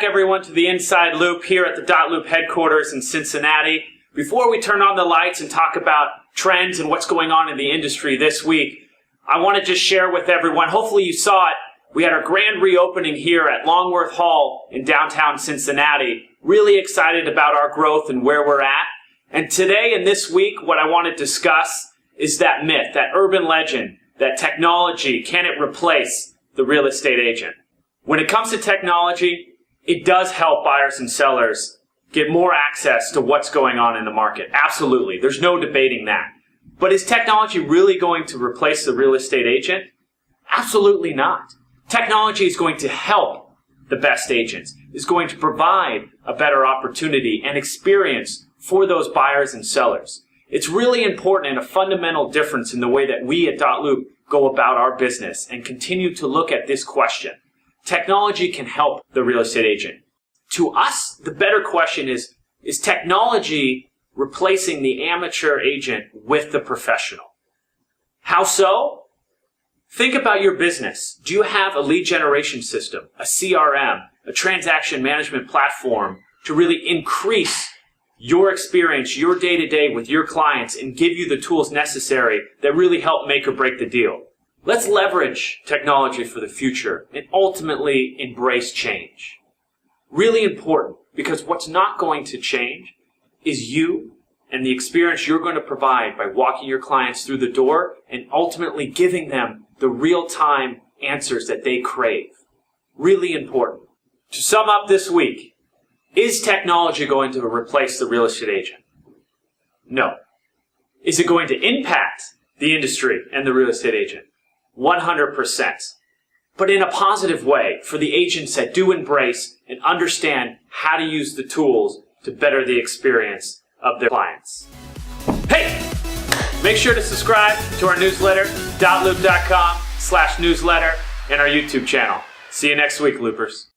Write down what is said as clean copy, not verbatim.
everyone, to the Inside Loop here at the dotloop headquarters in Cincinnati. Before we turn on the lights and talk about trends and what's going on in the industry this week, I want to just share with everyone, hopefully you saw it, we had our grand reopening here at Longworth Hall in downtown Cincinnati. Really excited about our growth and where we're at. And today and this week, what I want to discuss is that myth, that urban legend, that technology, can it replace the real estate agent? When it comes to technology, it does help buyers and sellers get more access to what's going on in the market. Absolutely. There's no debating that. But is technology really going to replace the real estate agent? Absolutely not. Technology is going to help the best agents, is going to provide a better opportunity and experience for those buyers and sellers. It's really important and a fundamental difference in the way that we at dotloop go about our business and continue to look at this question. Technology can help the real estate agent. To us, the better question is technology replacing the amateur agent with the professional? How so? Think about your business. Do you have a lead generation system, a CRM, a transaction management platform to really increase your experience, your day-to-day with your clients and give you the tools necessary that really help make or break the deal? Let's leverage technology for the future and ultimately embrace change. Really important, because what's not going to change is you and the experience you're going to provide by walking your clients through the door and ultimately giving them the real-time answers that they crave. Really important. To sum up this week, is technology going to replace the real estate agent? No. Is it going to impact the industry and the real estate agent? 100%. But in a positive way for the agents that do embrace and understand how to use the tools to better the experience of their clients. Hey! Make sure to subscribe to our newsletter, dotloop.com/newsletter, and our YouTube channel. See you next week, Loopers.